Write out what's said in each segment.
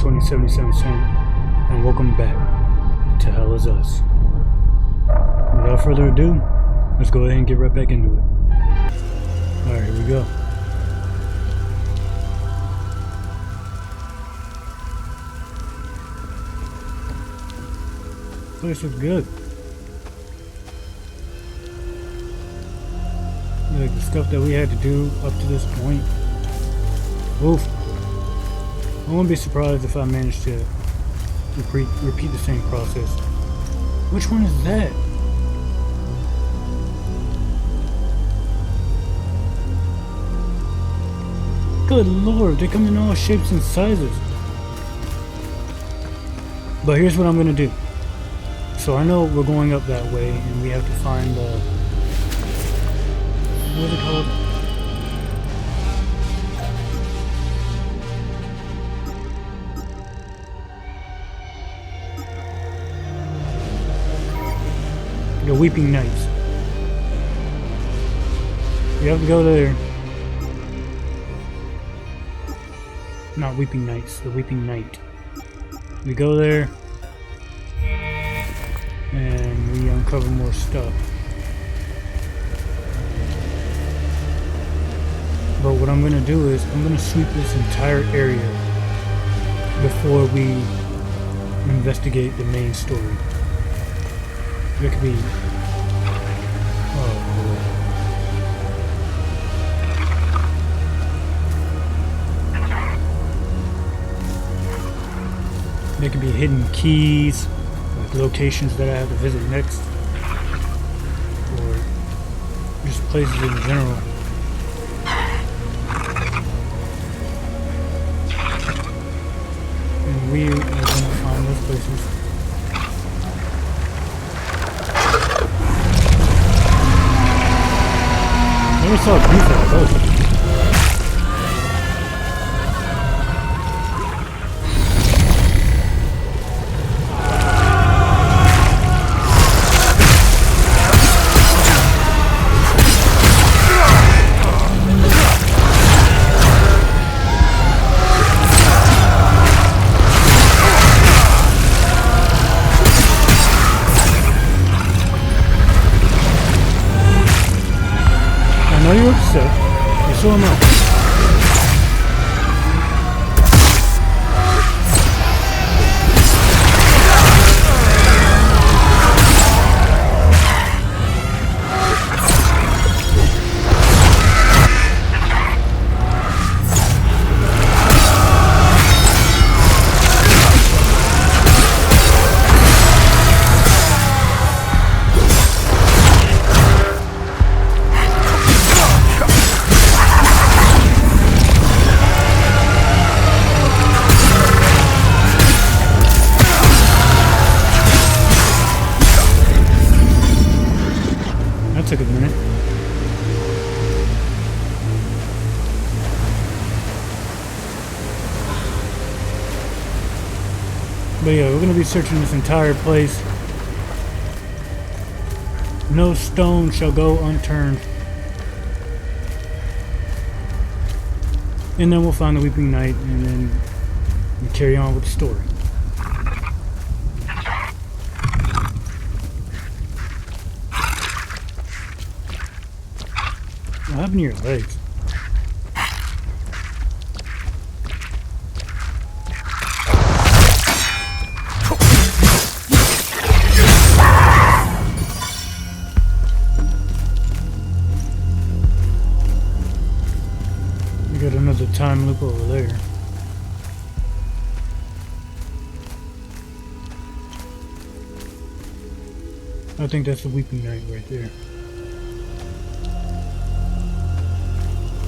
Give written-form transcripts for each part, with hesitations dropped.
$1.77, and welcome back to Hellisus. Without further ado, let's go ahead and get right back into it. Alright, here we go. Place looks good. Like the stuff that we had to do up to this point. Oof. I wouldn't be surprised if I managed to repeat the same process. Which one is that? Good lord, they come in all shapes and sizes. But here's what I'm gonna do. So I know we're going up that way and we have to find the... what is it called? The Weeping Knights. We have to go there. Not Weeping Knights, the Weeping Knight. We go there and we uncover more stuff. But what I'm gonna do is I'm gonna sweep this entire area before we investigate the main story. There could be... oh boy. There could be hidden keys, like locations that I have to visit next, or just places in general. And we are going to find those places. I never saw a Vyssa like those. I know you're upset, and so am I. Took a minute. But yeah, we're gonna be searching this entire place. No stone shall go unturned. And then we'll find the Weeping Knight and then we carry on with the story. What happened to your legs? We got another time loop over there. I think that's the Weeping Knight right there.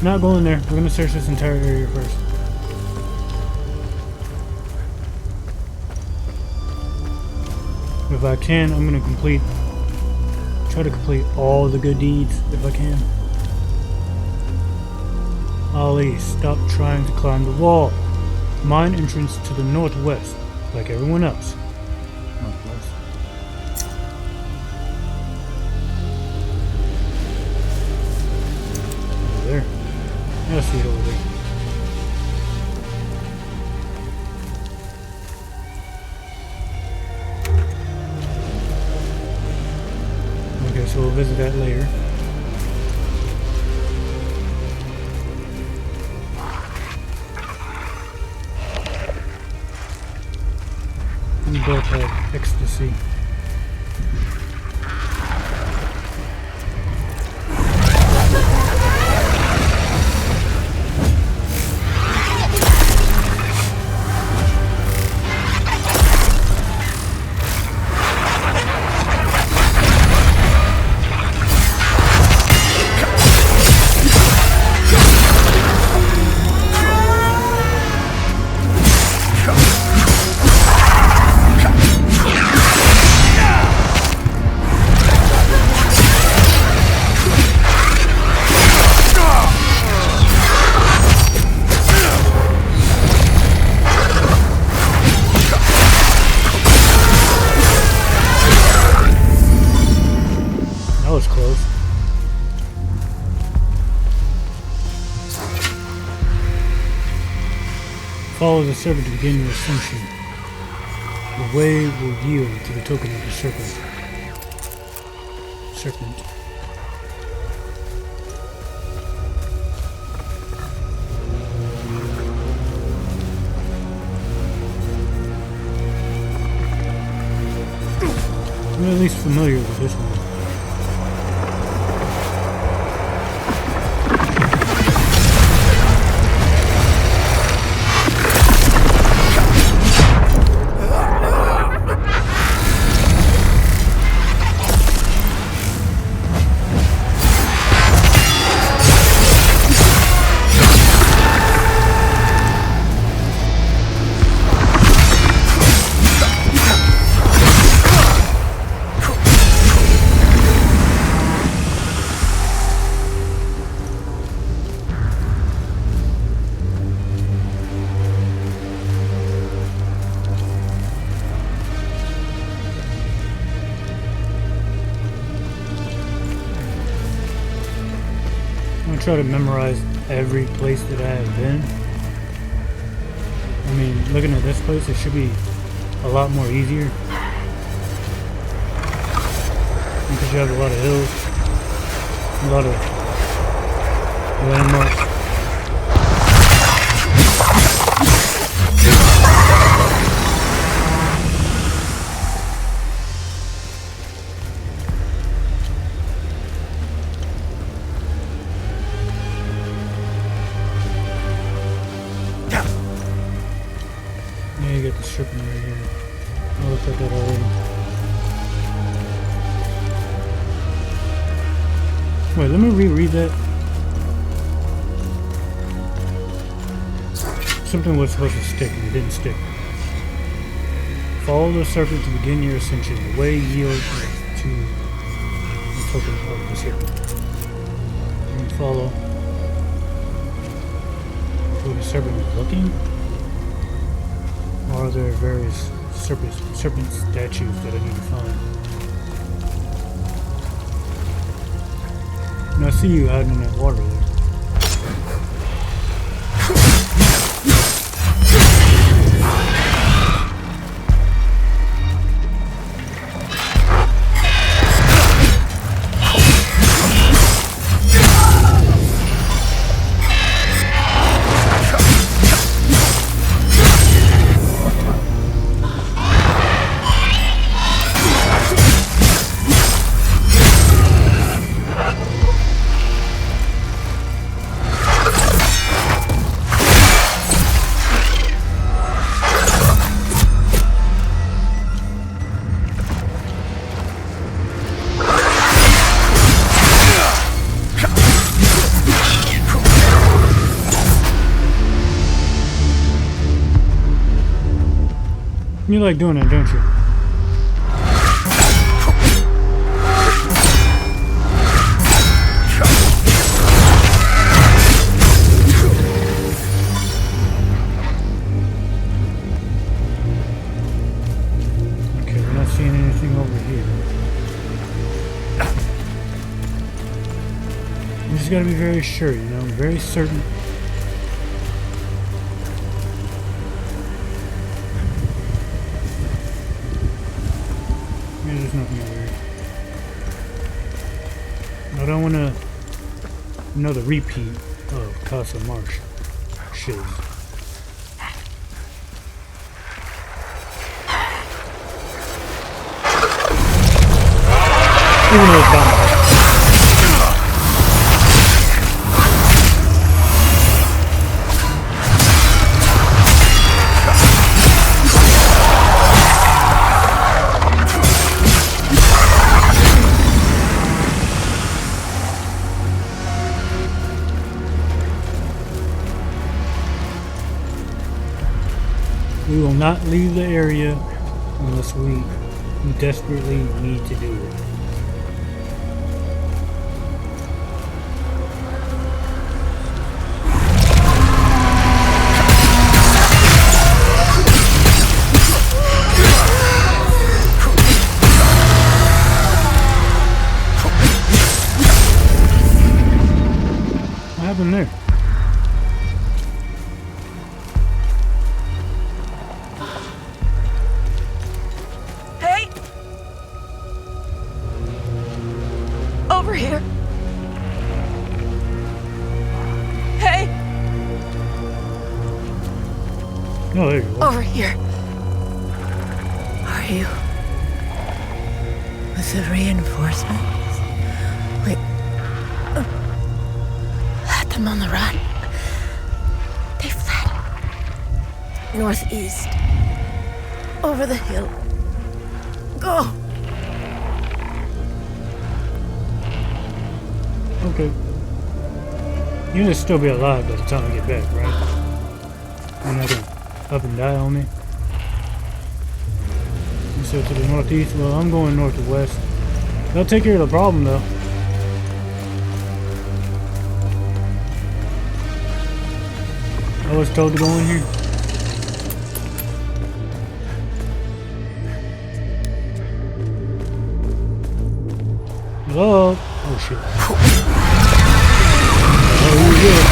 Not going there. We're gonna search this entire area first. If I can, I'm gonna try to complete all the good deeds if I can. Ollie, stop trying to climb the wall. Mine entrance to the northwest, like everyone else. Northwest. Over there. I see it over there. visit that later. We both have ecstasy. Follow the serpent to begin your ascension. The way will yield to the token of the serpent. I'm at least familiar with this one. Try to memorize every place that I have been. I mean, looking at this place, it should be a lot more easier because you have a lot of hills, a lot of landmarks. Serpent right here. I looked at that already. Wait, let me reread that. Something was supposed to stick and it didn't stick. Follow the serpent to begin your ascension. The way yields to the token of the serpent. And follow where the serpent is looking. Or are there various serpent statues that I need to find? And I see you hiding in that water there. You like doing that, don't you? Okay, we're not seeing anything over here. You just gotta be very sure, you know, very certain. There's nothing over here. don't want to another repeat of Casa Marsh shiz. Even though it's done. We will not leave the area unless we desperately need to do it. What happened there? Over here. Hey! Oh, there you go. Over here. Are you with the reinforcements? We let them on the run. They fled northeast, over the hill. Go! Okay. You're gonna still be alive by the time I get back, right? You're not gonna up and die on me? You said to the northeast? Well, I'm going north to west. That'll take care of the problem, though. I was told to go in here. Hello? Oh, shit. Oh, yeah.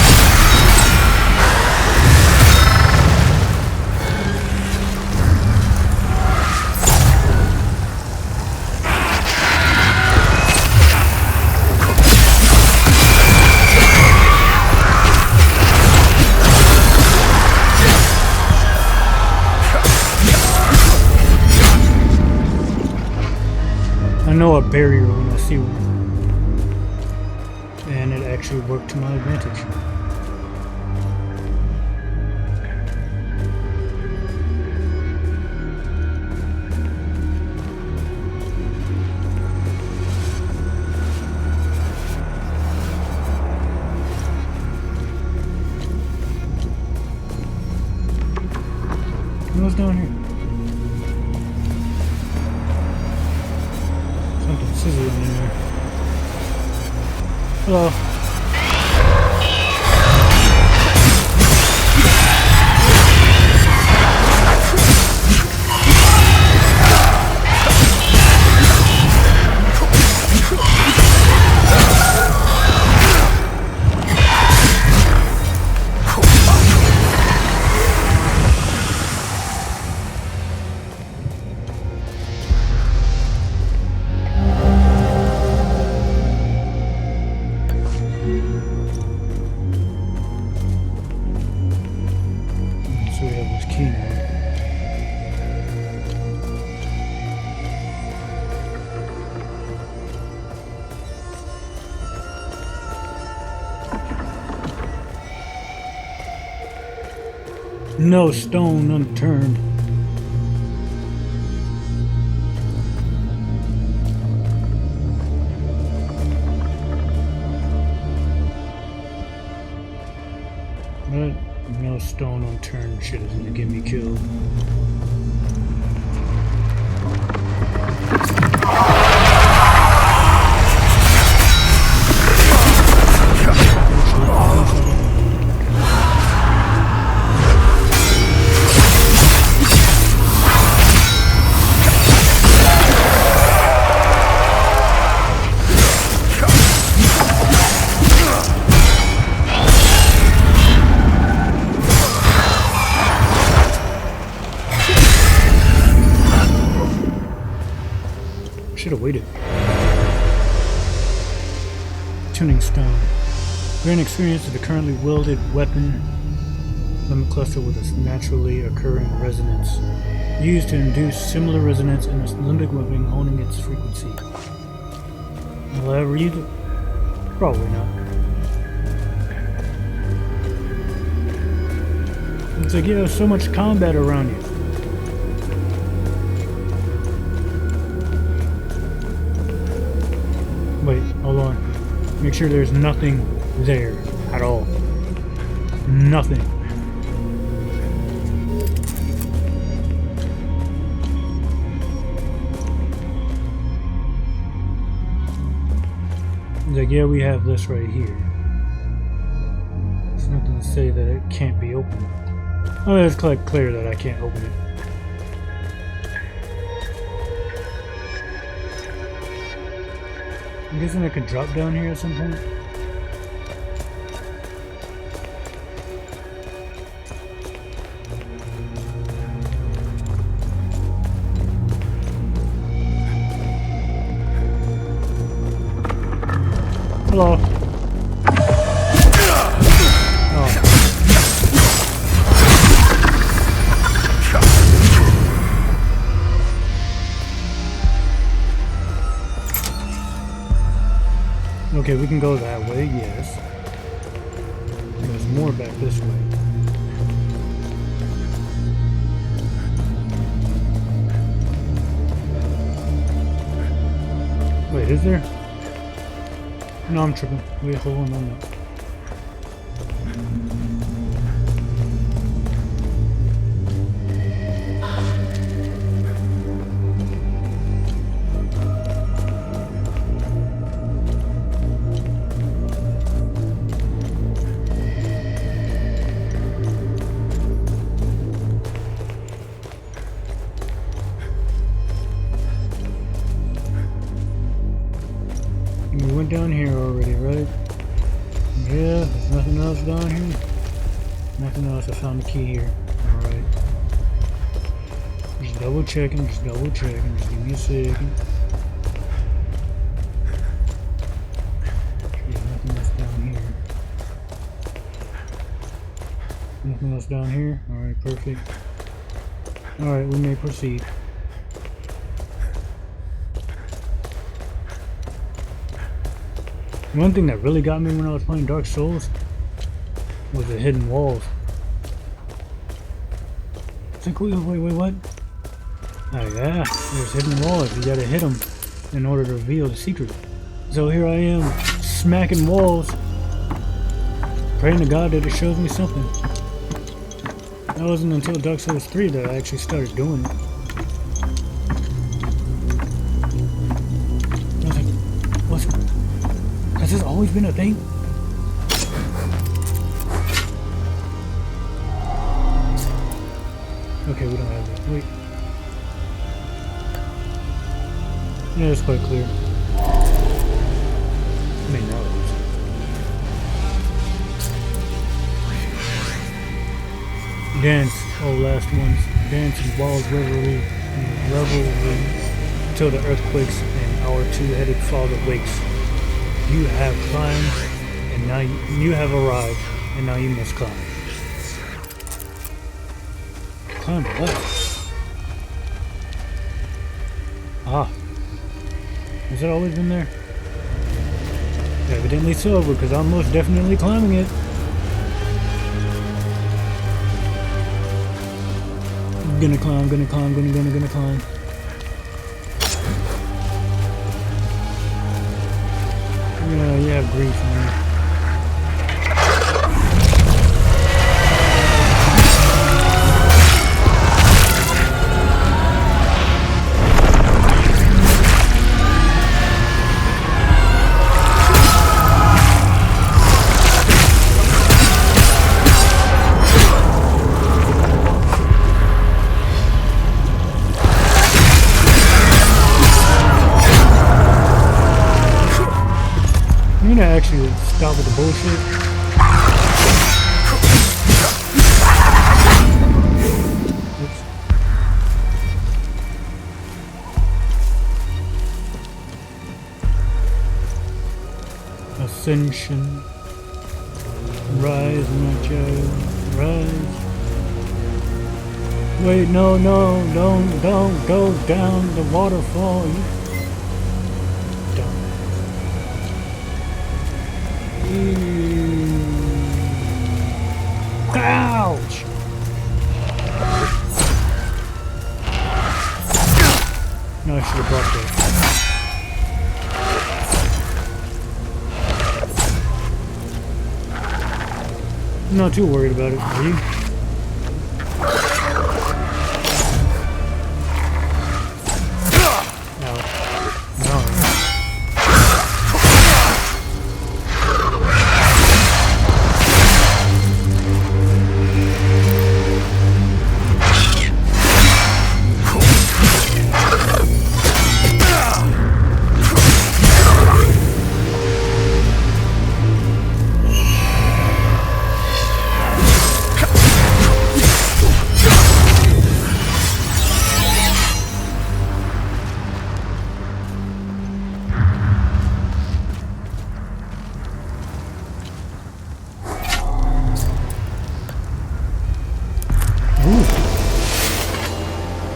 I know a barrier when I see one. And it actually worked to my advantage. What's down here? Something sizzling in there. Hello. So we have this key now. No stone unturned. But no stone unturned shit is gonna get me killed. Should have waited. tuning stone. Grant experience to the currently wielded weapon. Limit cluster with a naturally occurring resonance. Used to induce similar resonance in a limbic weapon, honing its frequency. Will I ever use it? Probably not. It's like, yeah, so much combat around you. Wait, hold on. Make sure there's nothing there at all. Nothing. Like, yeah, we have this right here. There's nothing to say that it can't be opened. Oh, it's quite clear that I can't open it. I'm guessing I could drop down here at some point. Hello. Oh. Okay, we can go that way, yes. There's more back this way. Wait, is there? No, I'm tripping. Wait, hold on, no. We went down here already, right? Yeah, there's nothing else down here. Nothing else. I found the key here. Alright. Just double checking, just give me a second. There's nothing else down here. Nothing else down here? Alright, perfect. Alright, we may proceed. One thing that really got me when I was playing Dark Souls was the hidden walls. It's like, wait, what? Oh yeah, there's hidden walls. You gotta hit them in order to reveal the secret. So here I am, smacking walls, praying to God that it shows me something. That wasn't until Dark Souls 3 that I actually started doing it. I was like, has this always been a thing? Okay, we don't have that. Wait. Yeah, it's quite clear. I mean, now it is. Dance, oh last ones. Dance in wild revelry till the earthquakes and our two-headed father wakes. You have climbed, and now you have arrived, and now you must climb. Climb what? Ah. Has it always been there? Evidently so, because I'm most definitely climbing it. Gonna climb, gonna climb. Yeah, you have grief, man. You need to actually stop with the bullshit. Oops. ascension. Rise, my child, rise. Wait, no, don't go down the waterfall. Down. Ouch! No, I should have brought that. I'm not too worried about it, are you? No. No.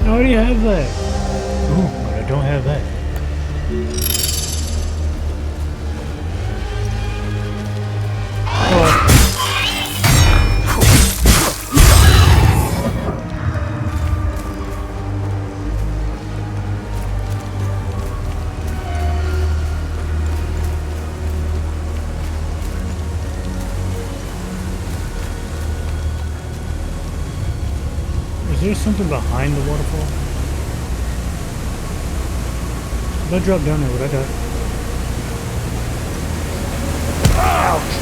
I already have that. Ooh, but I don't have that. Is there something behind the waterfall? If I drop down there, would I die? Ouch!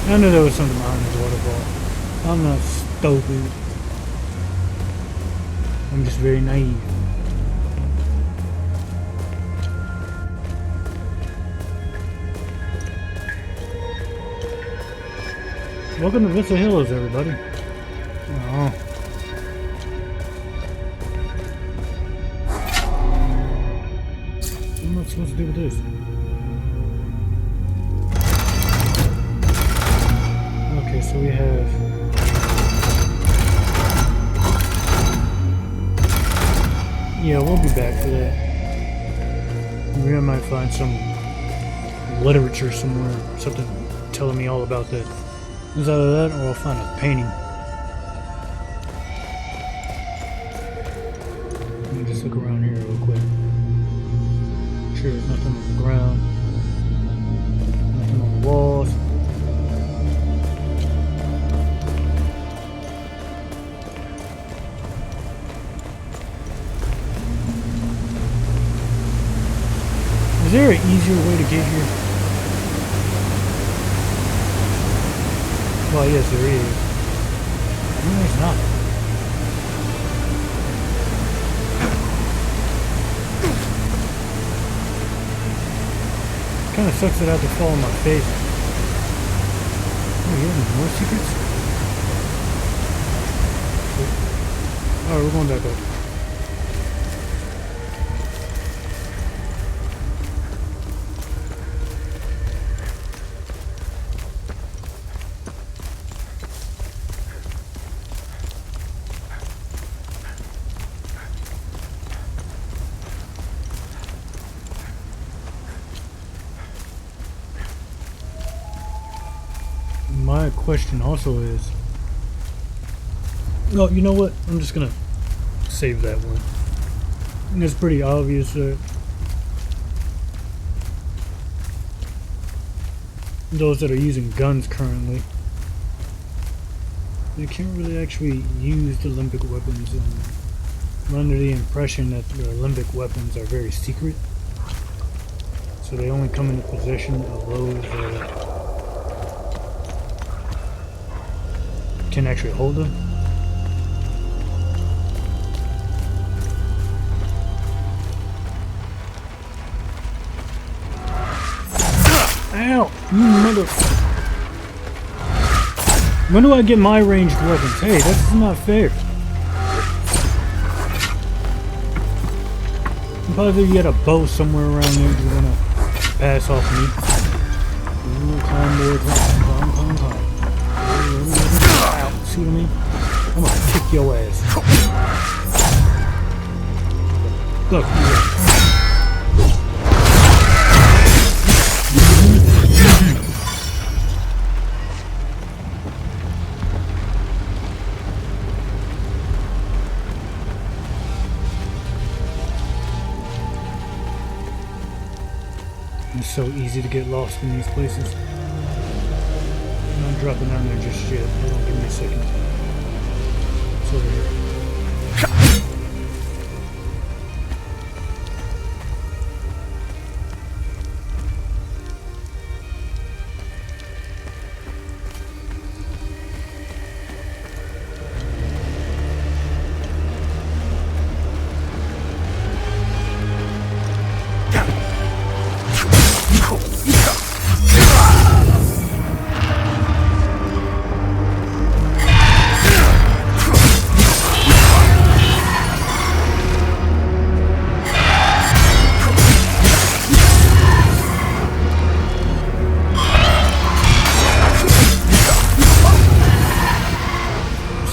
I knew there was something behind this waterfall. I'm not stupid. I'm just very naive. Welcome to Vyssa Hills, everybody. Oh. What am I supposed to do with this? Okay, so we have... Yeah, we'll be back for that. Maybe I might find some literature somewhere, something telling me all about that. Is either that or I'll find a painting. Let me just look around here real quick. Sure, there's nothing on the ground. Nothing on the walls. Is there an easier way to get here? Well, yes, there is. No, there's not. Kind of sucks that I have to fall on my face. Oh, you have more secrets? Alright, we're going back up. My question also is... No, you know what? I'm just gonna save that one. And it's pretty obvious that those that are using guns currently, they can't really actually use the limbic weapons, and I'm under the impression that the limbic weapons are very secret. So they only come into possession of those that can actually hold them. Ow! You mother... When do I get my ranged weapons? Hey, that's not fair. I'm positive you got a bow somewhere around there if you wanna pass off me. Ooh, climb, boy, climb. Ooh, see what I mean? I'm gonna kick your ass. Look. It's so easy to get lost in these places. I'm not dropping down there just yet. Hold on, give me a second. It's over here.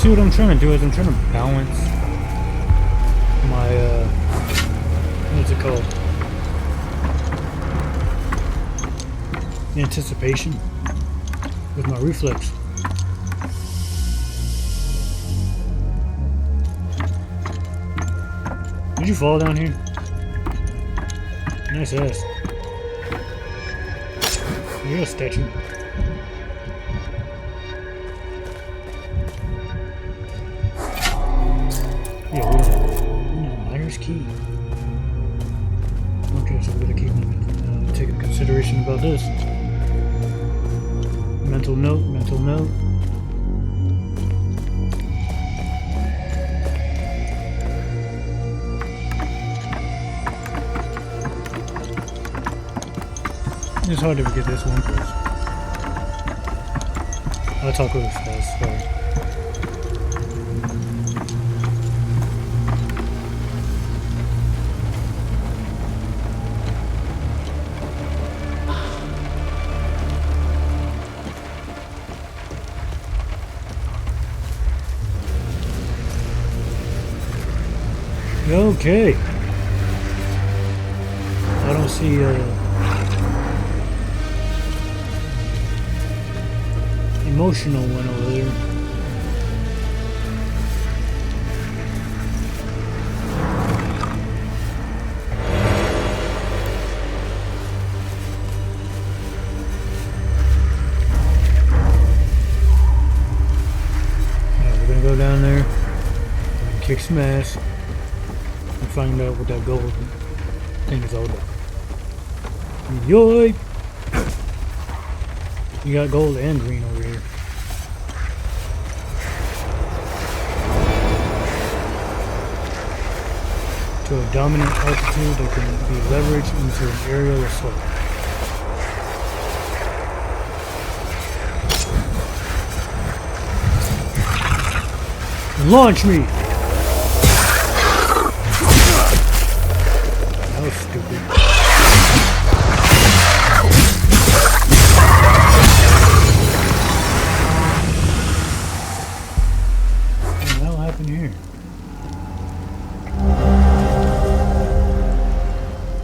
See what I'm trying to do is I'm trying to balance my what's it called? Anticipation with my reflex. Did you fall down here? Nice ass. You're a statue. Yeah, we don't. Miner's key. Okay, so we're gonna keep taking consideration about this. Mental note, mental note. It's hard to forget this one place. I'll talk really fast, sorry. Okay. I don't see emotional one over there. We're gonna go down there, kick some ass, and find out what that gold thing is all about. Yoy! You got gold and green over here. To a dominant altitude that can be leveraged into an aerial assault. Launch me! That was stupid. Here.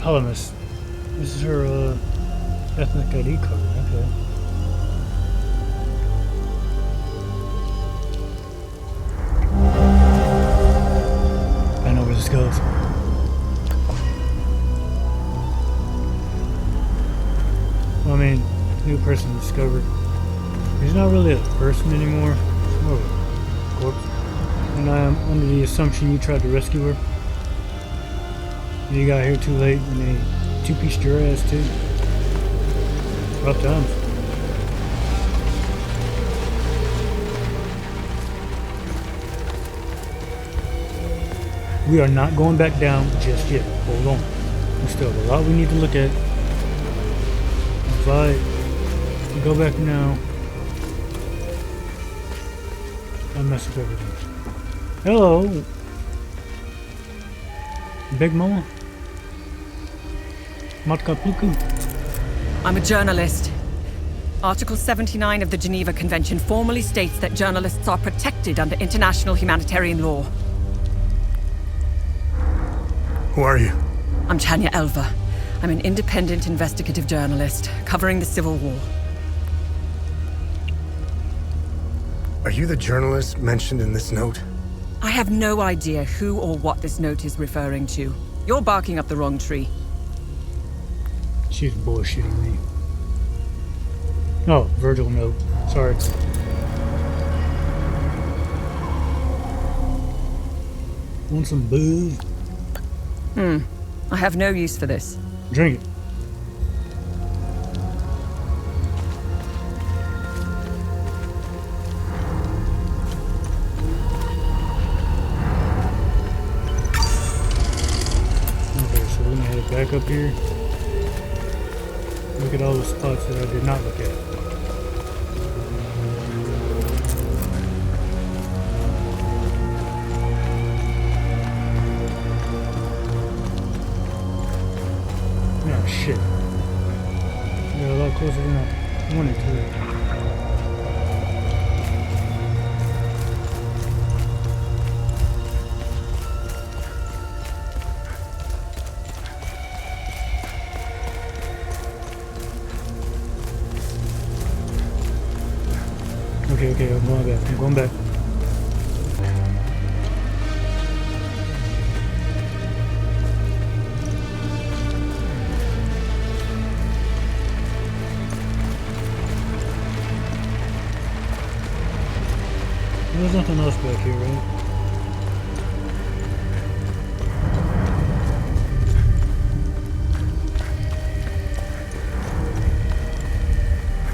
Hellisus. This is her ethnic ID card. Okay. I know where this goes. Well, I mean, new person discovered. He's not really a person anymore. He's more of a corpse. And I'm under the assumption you tried to rescue her. You got here too late and they two-pieced your ass too. Rough times. We are not going back down just yet. Hold on. We still have a lot we need to look at. If I go back now, I mess up everything. Hello, Big Mama. Matka Puku. I'm a journalist. Article 79 of the Geneva Convention formally states that journalists are protected under international humanitarian law. Who are you? I'm Tanya Elva. I'm an independent investigative journalist covering the Civil War. Are you the journalist mentioned in this note? I have no idea who or what this note is referring to. You're barking up the wrong tree. She's bullshitting me. Oh, Virgil note. Sorry. Want some booze? I have no use for this. Drink it. Okay, so we're gonna head back up here. Look at all the spots that I did not look at. Oh shit. We got a lot closer than I wanted to. Okay, I'm going back. There's nothing else back here, right?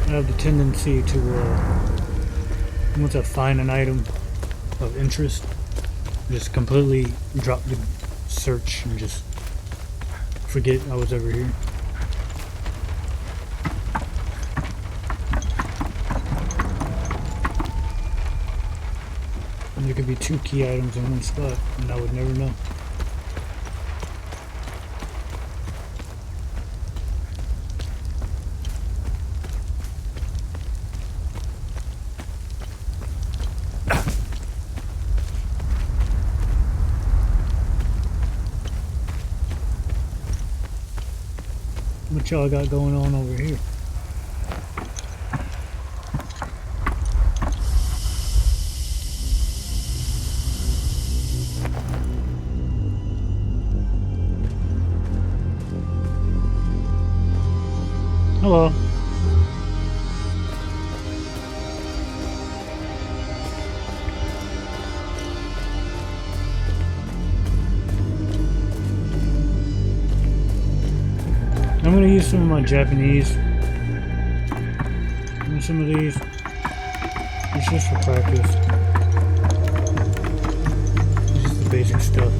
I have the tendency to once I find an item of interest, just completely drop the search and just forget I was ever here. And there could be 2 key items in one spot, and I would never know. What y'all got going on over here? Hello. I'm gonna use some of my Japanese. And some of these. It's just for practice. It's just the basic stuff.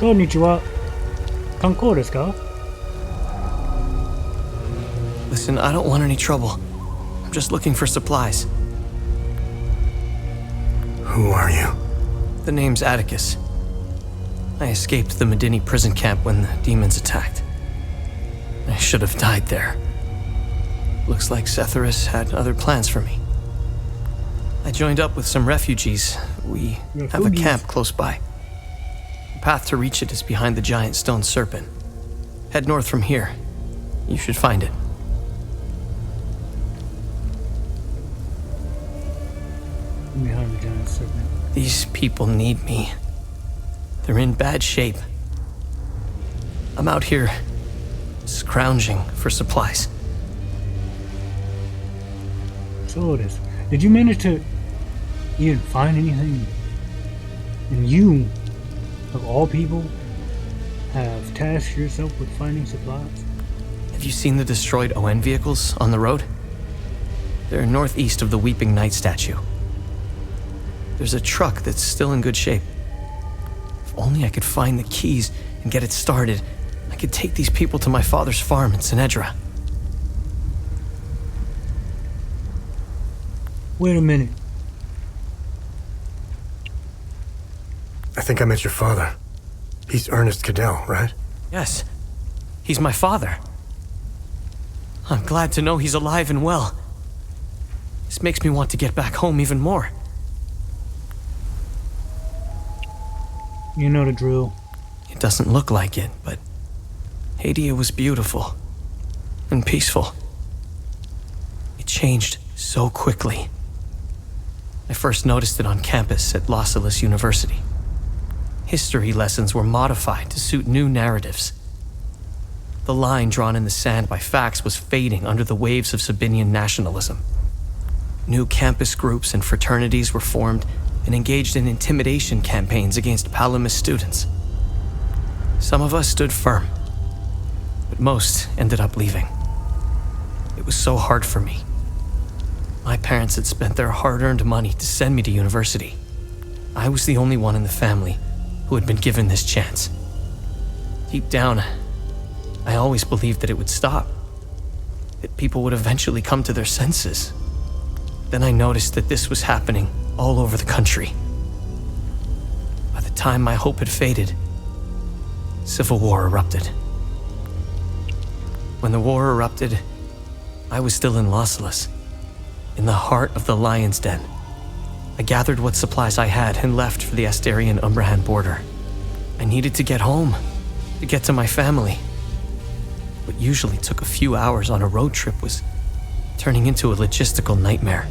Konnichiwa. Kankou desu ka? Listen, I don't want any trouble. I'm just looking for supplies. Who are you? The name's Atticus. I escaped the Medini prison camp when the demons attacked. I should have died there. Looks like Setharus had other plans for me. I joined up with some refugees. We have a camp close by. The path to reach it is behind the giant stone serpent. Head north from here. You should find it. Behind the giant serpent. These people need me. They're in bad shape. I'm out here scrounging for supplies. So it is. Did you manage to even find anything? And you, of all people, have tasked yourself with finding supplies? Have you seen the destroyed ON vehicles on the road? They're northeast of the Weeping Knight statue. There's a truck that's still in good shape. If only I could find the keys and get it started, I could take these people to my father's farm in Sinedra. Wait a minute. I think I met your father. He's Ernest Cadell, right? Yes, he's my father. I'm glad to know he's alive and well. This makes me want to get back home even more. You know the drill. It doesn't look like it, but Hadia was beautiful and peaceful. It changed so quickly. I first noticed it on campus at Lausalus University. History lessons were modified to suit new narratives. The line drawn in the sand by facts was fading under the waves of Sabinian nationalism. New campus groups and fraternities were formed and engaged in intimidation campaigns against Palamist students. Some of us stood firm, but most ended up leaving. It was so hard for me. My parents had spent their hard-earned money to send me to university. I was the only one in the family who had been given this chance. Deep down, I always believed that it would stop, that people would eventually come to their senses. Then I noticed that this was happening all over the country. By the time my hope had faded, civil war erupted. When the war erupted, I was still in Lausalus, in the heart of the Lion's Den. I gathered what supplies I had and left for the Astarian-Umbrahan border. I needed to get home, to get to my family. What usually took a few hours on a road trip was turning into a logistical nightmare.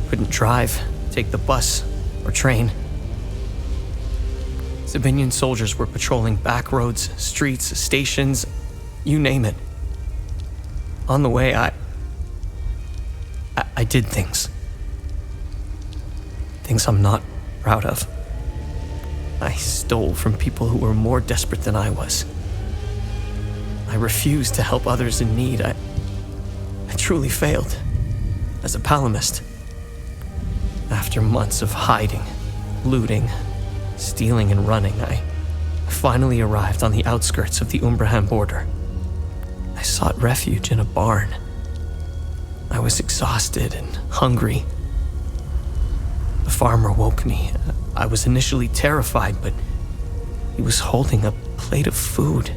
Couldn't drive, take the bus, or train. Sabinian soldiers were patrolling back roads, streets, stations, you name it. On the way, I did things. Things I'm not proud of. I stole from people who were more desperate than I was. I refused to help others in need. I truly failed as a Palamist. After months of hiding, looting, stealing, and running, I finally arrived on the outskirts of the Umbrahan border. I sought refuge in a barn. I was exhausted and hungry. The farmer woke me. I was initially terrified, but he was holding a plate of food.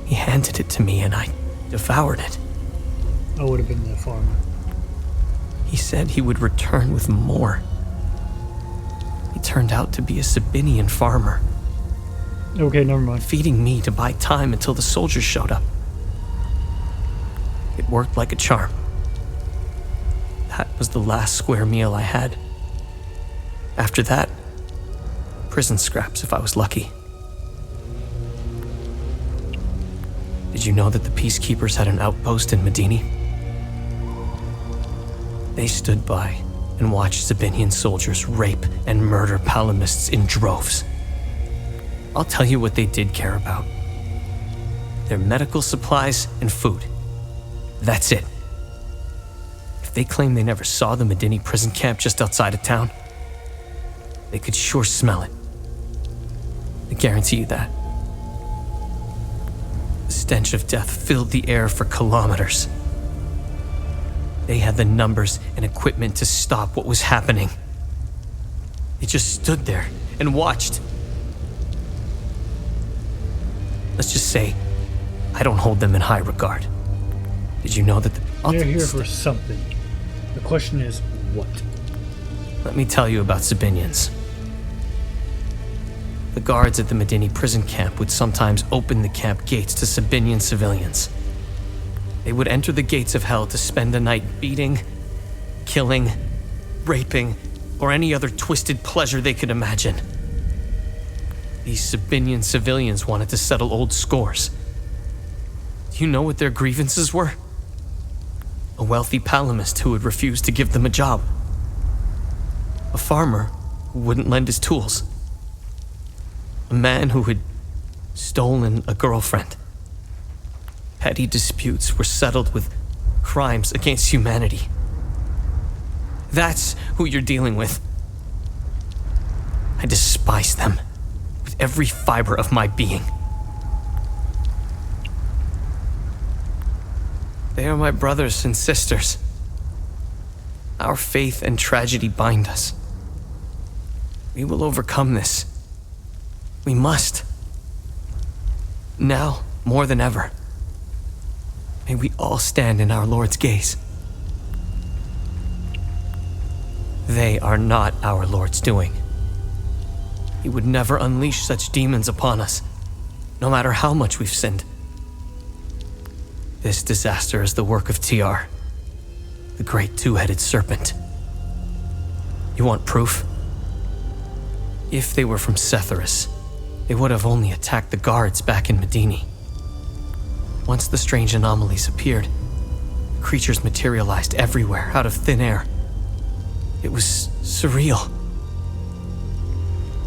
He handed it to me and I devoured it. I would have been that farmer. He said he would return with more. He turned out to be a Sabinian farmer, Okay, never mind. feeding me to buy time until the soldiers showed up. It worked like a charm. That was the last square meal I had. After that, prison scraps if I was lucky. Did you know that the peacekeepers had an outpost in Medini? They stood by and watched Sabinian soldiers rape and murder Palamists in droves. I'll tell you what they did care about. Their medical supplies and food. That's it. If they claim they never saw the Medini prison camp just outside of town, they could sure smell it. I guarantee you that. The stench of death filled the air for kilometers. They had the numbers and equipment to stop what was happening. They just stood there and watched. Let's just say, I don't hold them in high regard. Did you know that the... They're here for something. The question is, what? Let me tell you about Sabinians. The guards at the Medini prison camp would sometimes open the camp gates to Sabinian civilians. They would enter the gates of hell to spend the night beating, killing, raping, or any other twisted pleasure they could imagine. These Sabinian civilians wanted to settle old scores. Do you know what their grievances were? A wealthy palamist who would refuse to give them a job. A farmer who wouldn't lend his tools. A man who had stolen a girlfriend. Petty disputes were settled with crimes against humanity. That's who you're dealing with. I despise them with every fiber of my being. They are my brothers and sisters. Our faith and tragedy bind us. We will overcome this. We must. Now, more than ever. May we all stand in our Lord's gaze. They are not our Lord's doing. He would never unleash such demons upon us, no matter how much we've sinned. This disaster is the work of TR, the great two-headed serpent. You want proof? If they were from Setharus, they would have only attacked the guards back in Medini. Once the strange anomalies appeared, creatures materialized everywhere out of thin air. It was surreal.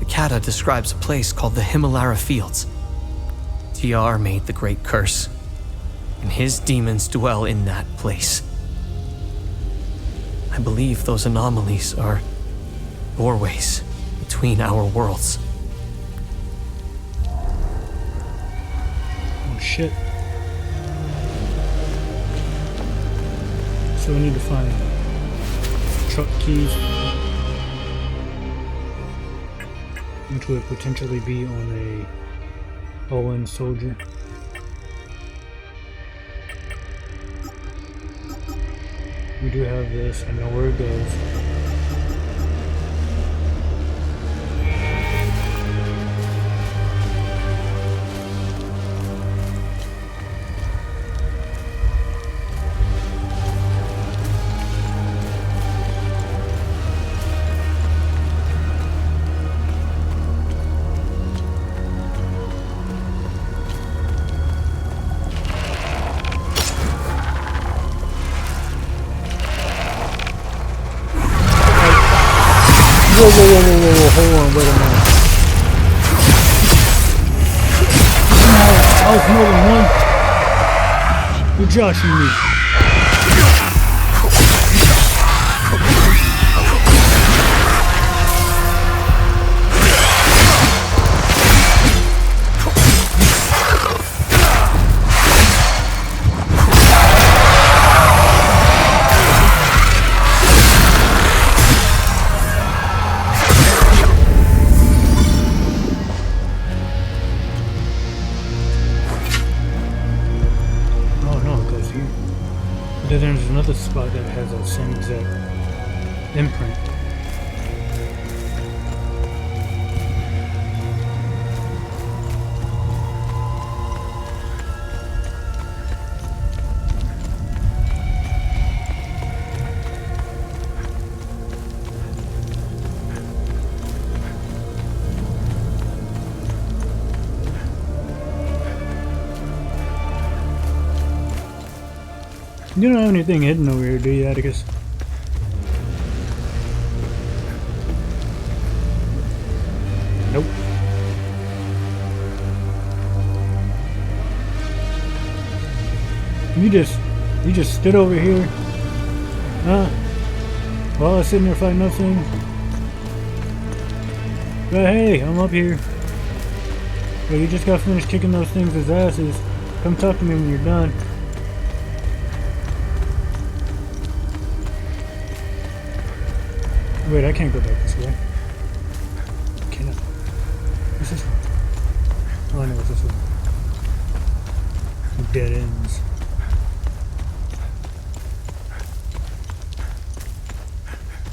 The Kata describes a place called the Himalara Fields. TR made the great curse, and his demons dwell in that place. I believe those anomalies are doorways between our worlds. Oh shit. So we need to find truck keys, which would potentially be on a Owen soldier. We do have this. I know where it goes. Whoa, hold on, wait a minute. No, that was more than one. You're joshing me. There's another spot that has the same exact imprint. You don't have anything hidden over here, do you, Atticus? Nope. You just stood over here, huh? While I was sitting there fighting those things. But hey, I'm up here. But you just got finished kicking those things' asses. Come talk to me when you're done. Wait, I can't go back this way. Can I? What's this one? Oh, I know what's this one. Dead ends.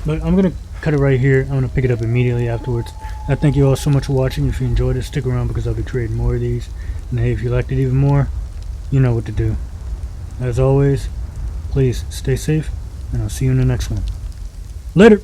But I'm gonna cut it right here. I'm gonna pick it up immediately afterwards. I thank you all so much for watching. If you enjoyed it, stick around because I'll be creating more of these. And hey, if you liked it even more, you know what to do. As always, please stay safe, and I'll see you in the next one. Later!